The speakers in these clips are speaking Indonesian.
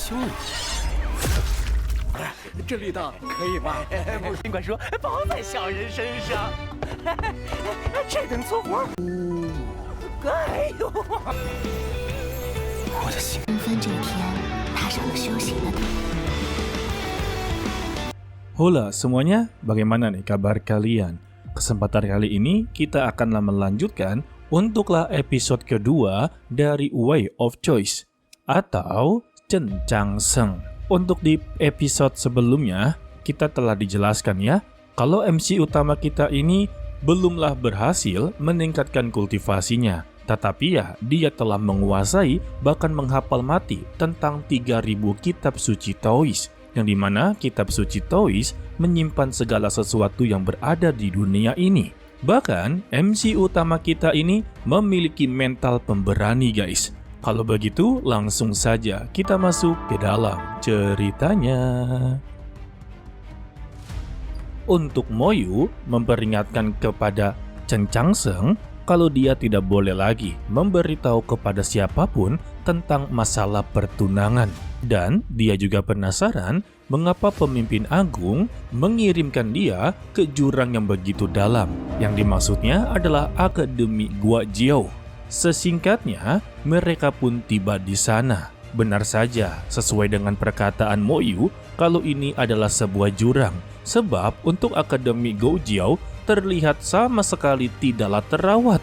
兄呢？这力道可以吧？尽管说包在小人身上，这等粗活。哎呦！我的心。纷纷这天踏上了修行的道。Hola semuanya, bagaimana nih kabar kalian? Kesempatan kali ini kita akanlah melanjutkan untuklah episode kedua dari Way of Choice atau Cencang Seng. Untuk di episode sebelumnya, kita telah dijelaskan ya, kalau MC utama kita ini belumlah berhasil meningkatkan kultivasinya. Tetapi ya, dia telah menguasai bahkan menghafal mati tentang 3000 kitab suci Taois, yang dimana kitab suci Taois menyimpan segala sesuatu yang berada di dunia ini. Bahkan, MC utama kita ini memiliki mental pemberani guys. Kalau begitu, langsung saja kita masuk ke dalam ceritanya. Untuk Moyu memperingatkan kepada Cencang Seng kalau dia tidak boleh lagi memberitahu kepada siapapun tentang masalah pertunangan. Dan dia juga penasaran mengapa pemimpin agung mengirimkan dia ke jurang yang begitu dalam. Yang dimaksudnya adalah Akademi Gua Jiao. Sesingkatnya, mereka pun tiba di sana. Benar saja, sesuai dengan perkataan Moyu, kalau ini adalah sebuah jurang. Sebab untuk Akademi Gua Jiao terlihat sama sekali tidaklah terawat.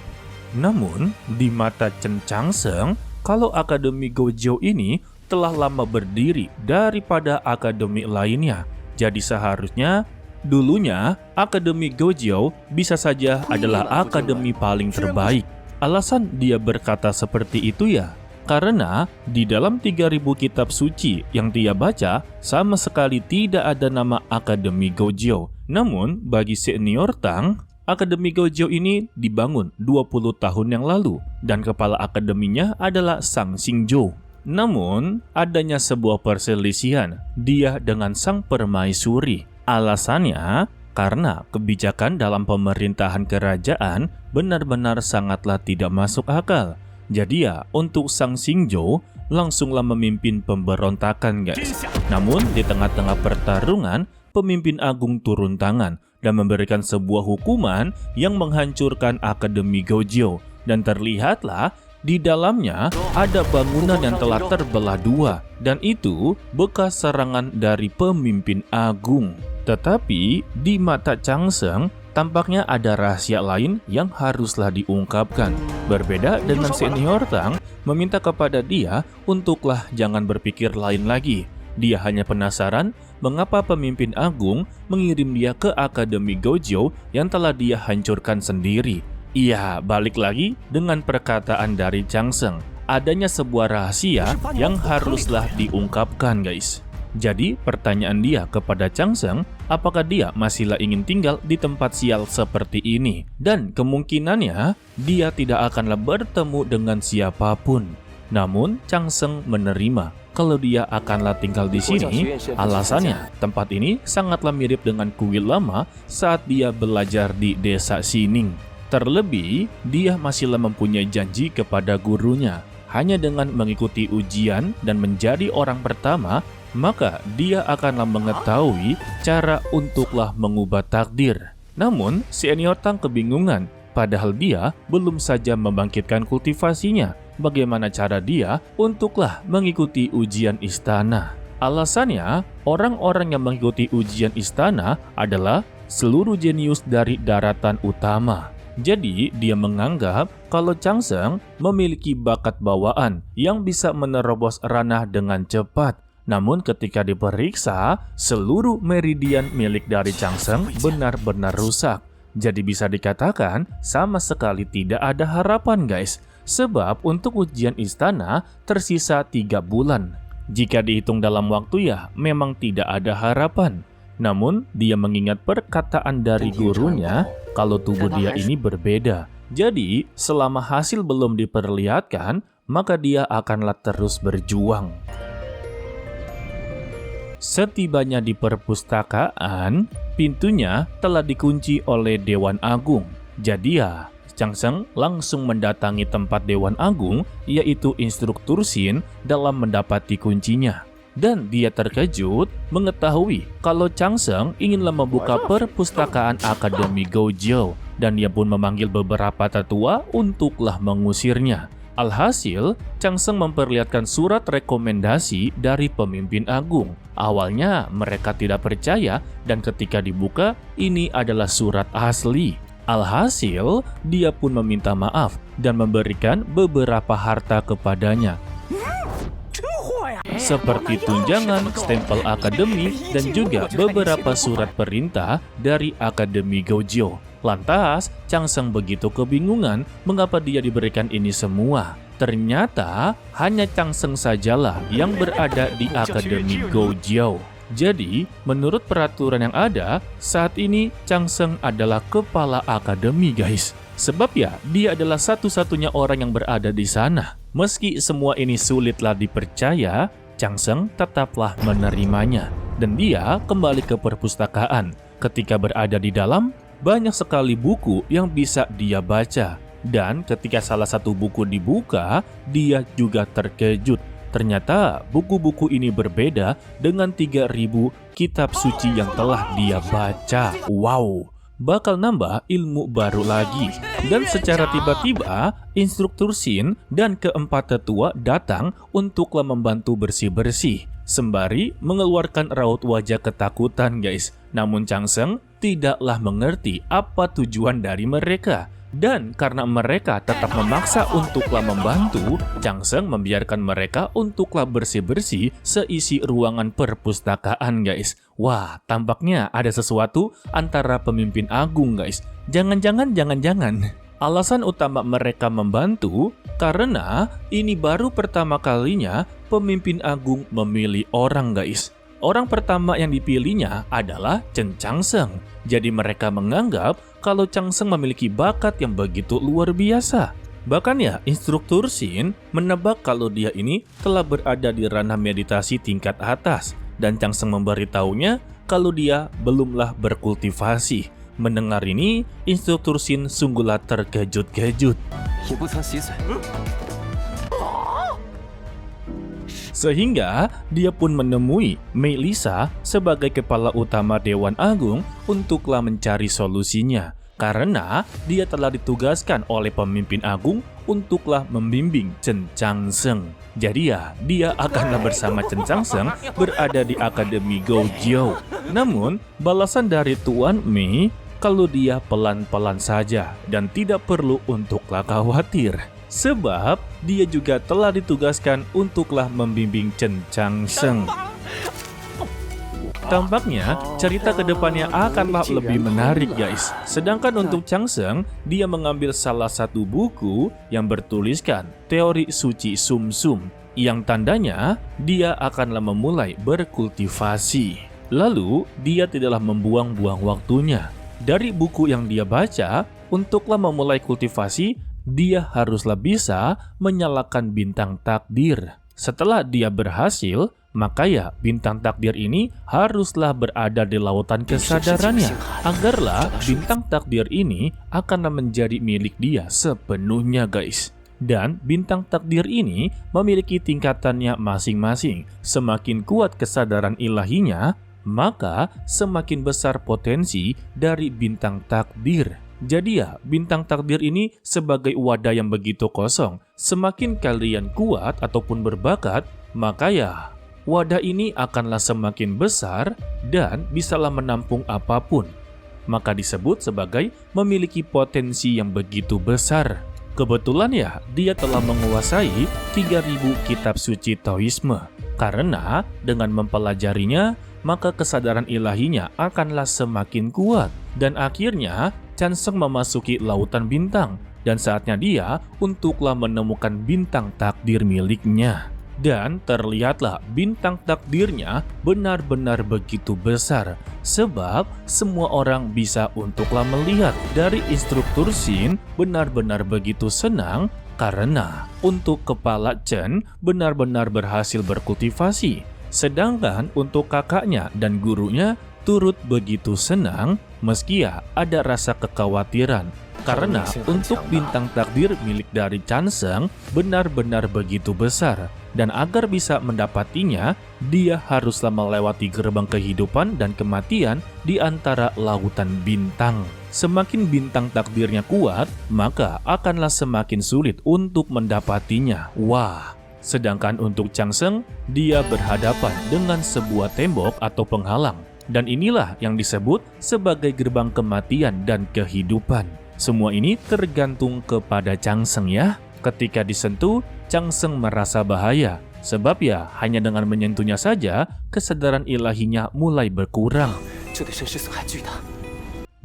Namun, di mata Cencang Seng, kalau Akademi Gua Jiao ini telah lama berdiri daripada akademi lainnya. Jadi seharusnya, dulunya Akademi Gua Jiao bisa saja adalah akademi paling terbaik. Alasan dia berkata seperti itu ya, karena di dalam 3000 kitab suci yang dia baca, sama sekali tidak ada nama Akademi Gua Jiao. Namun, bagi senior Tang, Akademi Gua Jiao ini dibangun 20 tahun yang lalu, dan kepala akademinya adalah Sang Xingzhou. Namun, adanya sebuah perselisihan dia dengan Sang Permaisuri. Alasannya, karena kebijakan dalam pemerintahan kerajaan benar-benar sangatlah tidak masuk akal. Jadi ya, untuk Sang Xingzhou langsunglah memimpin pemberontakan guys. Namun di tengah-tengah pertarungan, pemimpin agung turun tangan dan memberikan sebuah hukuman yang menghancurkan Akademi Gua Jiao. Dan terlihatlah di dalamnya ada bangunan yang telah terbelah dua, dan itu bekas serangan dari pemimpin agung. Tetapi di mata Cencang Seng tampaknya ada rahasia lain yang haruslah diungkapkan. Berbeda dengan senior Tang meminta kepada dia untuklah jangan berpikir lain lagi. Dia hanya penasaran mengapa pemimpin agung mengirim dia ke Akademi Gua Jiao yang telah dia hancurkan sendiri. Iya, balik lagi dengan perkataan dari Cencang Seng. Adanya sebuah rahasia yang haruslah diungkapkan guys. Jadi pertanyaan dia kepada Cencang Seng, apakah dia masihlah ingin tinggal di tempat sial seperti ini? Dan kemungkinannya dia tidak akanlah bertemu dengan siapapun. Namun Cencang Seng menerima kalau dia akanlah tinggal di sini. Alasannya, tempat ini sangatlah mirip dengan kuil lama saat dia belajar di desa Xining. Terlebih, dia masihlah mempunyai janji kepada gurunya. Hanya dengan mengikuti ujian dan menjadi orang pertama, maka dia akanlah mengetahui cara untuklah mengubah takdir. Namun, senior Tang kebingungan, padahal dia belum saja membangkitkan kultivasinya. Bagaimana cara dia untuklah mengikuti ujian istana? Alasannya, orang-orang yang mengikuti ujian istana adalah seluruh jenius dari daratan utama. Jadi, dia menganggap kalau Cencang Seng memiliki bakat bawaan yang bisa menerobos ranah dengan cepat. Namun ketika diperiksa, seluruh meridian milik dari Cencang Seng benar-benar rusak. Jadi bisa dikatakan sama sekali tidak ada harapan guys. Sebab untuk ujian istana tersisa 3 bulan. Jika dihitung dalam waktu ya memang tidak ada harapan. Namun dia mengingat perkataan dari gurunya kalau tubuh dia ini berbeda. Jadi selama hasil belum diperlihatkan, maka dia akanlah terus berjuang. Setibanya di perpustakaan, pintunya telah dikunci oleh Dewan Agung. Jadi ya, Cencang Seng langsung mendatangi tempat Dewan Agung, yaitu instruktur Xin dalam mendapati kuncinya. Dan dia terkejut mengetahui kalau Changsheng inginlah membuka perpustakaan Akademi Gojiao, dan dia pun memanggil beberapa tetua untuklah mengusirnya. Alhasil, Changsheng memperlihatkan surat rekomendasi dari pemimpin agung. Awalnya mereka tidak percaya, dan ketika dibuka, ini adalah surat asli. Alhasil, dia pun meminta maaf dan memberikan beberapa harta kepadanya, seperti tunjangan, stempel akademi, dan juga beberapa surat perintah dari Akademi Gojiao. Lantas, Changsheng begitu kebingungan mengapa dia diberikan ini semua. Ternyata, hanya Changsheng sajalah yang berada di Akademi Gojiao. Jadi, menurut peraturan yang ada, saat ini Changsheng adalah kepala akademi, guys. Sebab ya, dia adalah satu-satunya orang yang berada di sana. Meski semua ini sulitlah dipercaya, Changsheng tetaplah menerimanya. Dan dia kembali ke perpustakaan. Ketika berada di dalam, banyak sekali buku yang bisa dia baca. Dan ketika salah satu buku dibuka, dia juga terkejut. Ternyata buku-buku ini berbeda dengan 3.000 kitab suci yang telah dia baca. Wow! Bakal nambah ilmu baru lagi. Dan secara tiba-tiba, instruktur Shin dan keempat tetua datang untuklah membantu bersih-bersih, sembari mengeluarkan raut wajah ketakutan, guys. Namun Changsheng tidaklah mengerti apa tujuan dari mereka. Dan karena mereka tetap memaksa untuklah membantu, Changsheng membiarkan mereka untuklah bersih-bersih seisi ruangan perpustakaan, guys. Wah, tampaknya ada sesuatu antara pemimpin agung, guys. Jangan-jangan. Alasan utama mereka membantu karena ini baru pertama kalinya pemimpin agung memilih orang, guys. Orang pertama yang dipilihnya adalah Chen Changsheng. Jadi mereka menganggap kalau Changsheng memiliki bakat yang begitu luar biasa. Bahkan ya, instruktur Shin menebak kalau dia ini telah berada di ranah meditasi tingkat atas. Dan Changsheng memberitahunya kalau dia belumlah berkultivasi. Mendengar ini, instruktur Shin sungguhlah terkejut-kejut. Sehingga dia pun menemui Mei Lisa sebagai kepala utama Dewan Agung untuklah mencari solusinya. Karena dia telah ditugaskan oleh pemimpin agung untuklah membimbing Chen Changsheng. Jadi ya, dia akanlah bersama Chen Changsheng berada di Akademi Gojiao. Namun, balasan dari Tuan Mei kalau dia pelan-pelan saja dan tidak perlu untuklah khawatir. Sebab dia juga telah ditugaskan untuklah membimbing Chen Changsheng. Tampaknya cerita kedepannya akanlah lebih menarik, guys. Sedangkan untuk Changsheng, dia mengambil salah satu buku yang bertuliskan teori suci Sum Sum, yang tandanya dia akanlah memulai berkultivasi. Lalu dia tidaklah membuang-buang waktunya. Dari buku yang dia baca, untuklah memulai kultivasi, dia haruslah bisa menyalakan bintang takdir. Setelah dia berhasil, maka ya bintang takdir ini haruslah berada di lautan kesadarannya, agarlah bintang takdir ini akan menjadi milik dia sepenuhnya, guys. Dan bintang takdir ini memiliki tingkatannya masing-masing. Semakin kuat kesadaran ilahinya, maka semakin besar potensi dari bintang takdir. Jadi ya, bintang takdir ini sebagai wadah yang begitu kosong. Semakin kalian kuat ataupun berbakat, maka ya, wadah ini akanlah semakin besar dan bisalah menampung apapun. Maka disebut sebagai memiliki potensi yang begitu besar. Kebetulan ya, dia telah menguasai 3.000 kitab suci Taoisme. Karena dengan mempelajarinya, maka kesadaran ilahinya akanlah semakin kuat. Dan akhirnya, Changsheng memasuki lautan bintang. Dan saatnya dia untuklah menemukan bintang takdir miliknya. Dan terlihatlah bintang takdirnya benar-benar begitu besar. Sebab semua orang bisa untuklah melihat. Dari instruktur Shin benar-benar begitu senang karena untuk kepala Chen benar-benar berhasil berkultivasi. Sedangkan untuk kakaknya dan gurunya turut begitu senang meski ya ada rasa kekhawatiran. Karena untuk bintang takdir milik dari Chanseng benar-benar begitu besar. Dan agar bisa mendapatinya, dia haruslah melewati gerbang kehidupan dan kematian di antara lautan bintang. Semakin bintang takdirnya kuat, maka akanlah semakin sulit untuk mendapatinya. Wah, sedangkan untuk Chanseng, dia berhadapan dengan sebuah tembok atau penghalang. Dan inilah yang disebut sebagai gerbang kematian dan kehidupan. Semua ini tergantung kepada Chanseng ya. Ketika disentuh, Chanseng merasa bahaya. Sebab ya, hanya dengan menyentuhnya saja, kesadaran ilahinya mulai berkurang.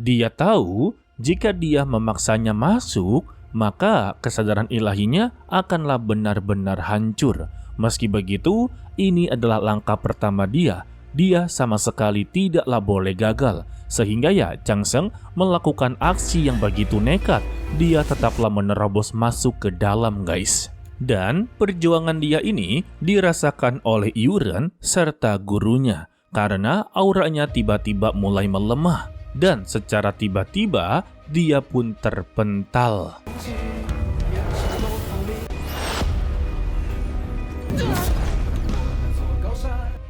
Dia tahu, jika dia memaksanya masuk, maka kesadaran ilahinya akanlah benar-benar hancur. Meski begitu, ini adalah langkah pertama dia. Dia sama sekali tidaklah boleh gagal. Sehingga ya Chanseng melakukan aksi yang begitu nekat. Dia tetaplah menerobos masuk ke dalam guys. Dan perjuangan dia ini dirasakan oleh Yuren serta gurunya. Karena auranya tiba-tiba mulai melemah. Dan secara tiba-tiba dia pun terpental.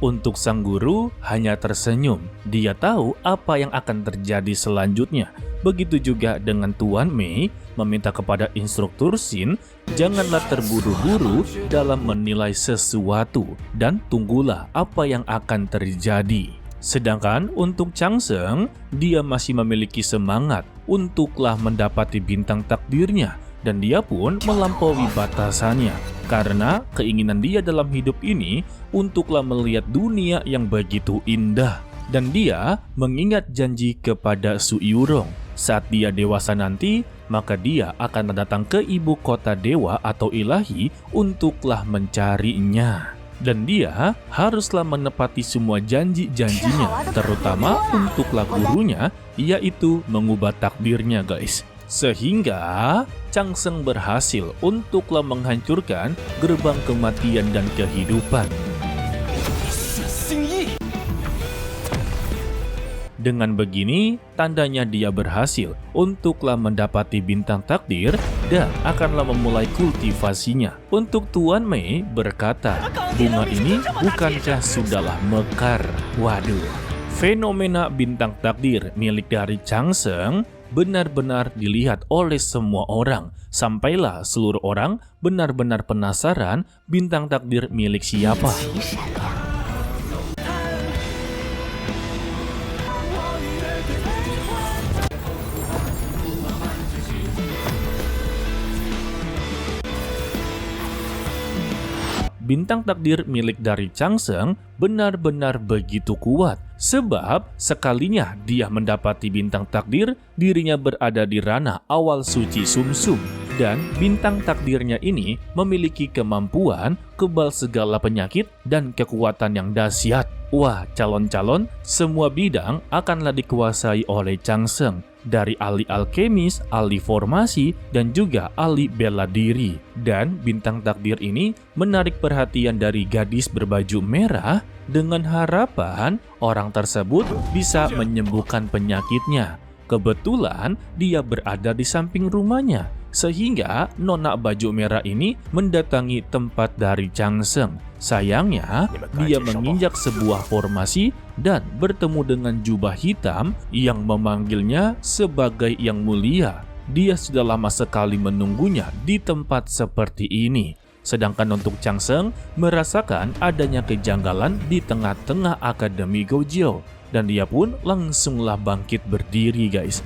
Untuk sang guru hanya tersenyum. Dia tahu apa yang akan terjadi selanjutnya. Begitu juga dengan Tuan Mei meminta kepada instruktur Shin, janganlah terburu-buru dalam menilai sesuatu dan tunggulah apa yang akan terjadi. Sedangkan untuk Chanseng, dia masih memiliki semangat untuklah mendapati bintang takdirnya. Dan dia pun melampaui batasannya. Karena keinginan dia dalam hidup ini untuklah melihat dunia yang begitu indah. Dan dia mengingat janji kepada Su Yurong. Saat dia dewasa nanti, maka dia akan datang ke ibu kota dewa atau ilahi untuklah mencarinya. Dan dia haruslah menepati semua janji-janjinya, terutama untuklah gurunya, yaitu mengubah takdirnya guys. Sehingga Chanseng berhasil untuklah menghancurkan gerbang kematian dan kehidupan. Dengan begini, tandanya dia berhasil untuklah mendapati bintang takdir dan akanlah memulai kultivasinya. Untuk Tuan Mei berkata, bunga ini bukankah sudahlah mekar? Waduh, fenomena bintang takdir milik dari Chanseng benar-benar dilihat oleh semua orang. Sampailah seluruh orang benar-benar penasaran bintang takdir milik siapa. Bintang takdir milik dari Chanseng benar-benar begitu kuat. Sebab sekalinya dia mendapati bintang takdir, dirinya berada di ranah awal suci sumsum. Dan bintang takdirnya ini memiliki kemampuan kebal segala penyakit dan kekuatan yang dahsyat. Wah, calon-calon semua bidang akanlah dikuasai oleh Chanseng. Dari ahli alkemis, ahli formasi, dan juga ahli bela diri. Dan bintang takdir ini menarik perhatian dari gadis berbaju merah dengan harapan orang tersebut bisa menyembuhkan penyakitnya. Kebetulan dia berada di samping rumahnya, sehingga nona baju merah ini mendatangi tempat dari Chanseng. Sayangnya, dia menginjak sebuah formasi dan bertemu dengan jubah hitam yang memanggilnya sebagai yang mulia. Dia sudah lama sekali menunggunya di tempat seperti ini. Sedangkan untuk Chanseng merasakan adanya kejanggalan di tengah-tengah Akademi Gojiao. Dan dia pun langsunglah bangkit berdiri guys.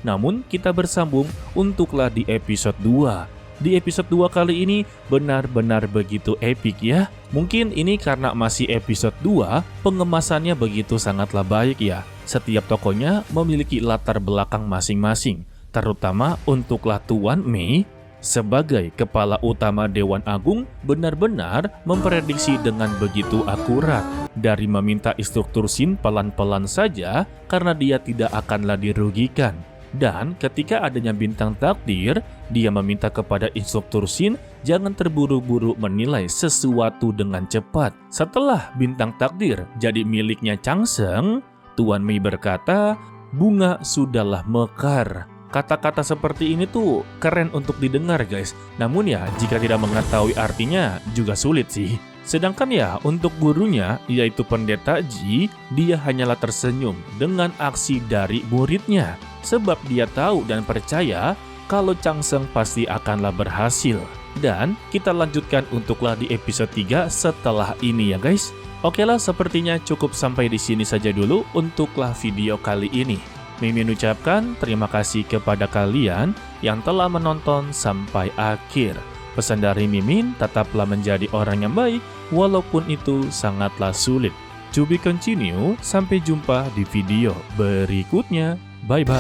Namun kita bersambung untuklah di episode 2. Di episode 2 kali ini benar-benar begitu epik ya. Mungkin ini karena masih episode 2, pengemasannya begitu sangatlah baik ya. Setiap tokonya memiliki latar belakang masing-masing. Terutama untuklah Tuan Mei sebagai kepala utama Dewan Agung benar-benar memprediksi dengan begitu akurat. Dari meminta instruktur Shin pelan-pelan saja karena dia tidak akanlah dirugikan. Dan ketika adanya bintang takdir, dia meminta kepada instruktur Shin jangan terburu-buru menilai sesuatu dengan cepat. Setelah bintang takdir jadi miliknya Changsheng, Tuan Mei berkata, bunga sudahlah mekar. Kata-kata seperti ini tuh keren untuk didengar guys. Namun ya, jika tidak mengetahui artinya juga sulit sih. Sedangkan ya, untuk gurunya, yaitu Pendeta Ji, dia hanyalah tersenyum dengan aksi dari muridnya. Sebab dia tahu dan percaya kalau Changsheng pasti akanlah berhasil. Dan kita lanjutkan untuklah di episode 3 setelah ini ya guys. Oke lah, sepertinya cukup sampai di sini saja dulu untuklah video kali ini. Mimin ucapkan terima kasih kepada kalian yang telah menonton sampai akhir. Pesan dari Mimin, tetaplah menjadi orang yang baik, walaupun itu sangatlah sulit. To be continue, sampai jumpa di video berikutnya. Bye-bye.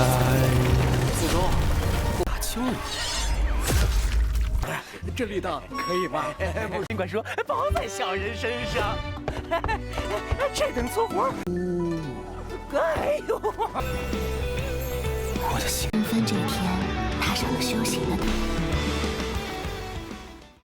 子忠，大秋你，这力道可以吧？尽管说包在小人身上，这等粗活，哎呦！纷纷这天踏上了修行的路。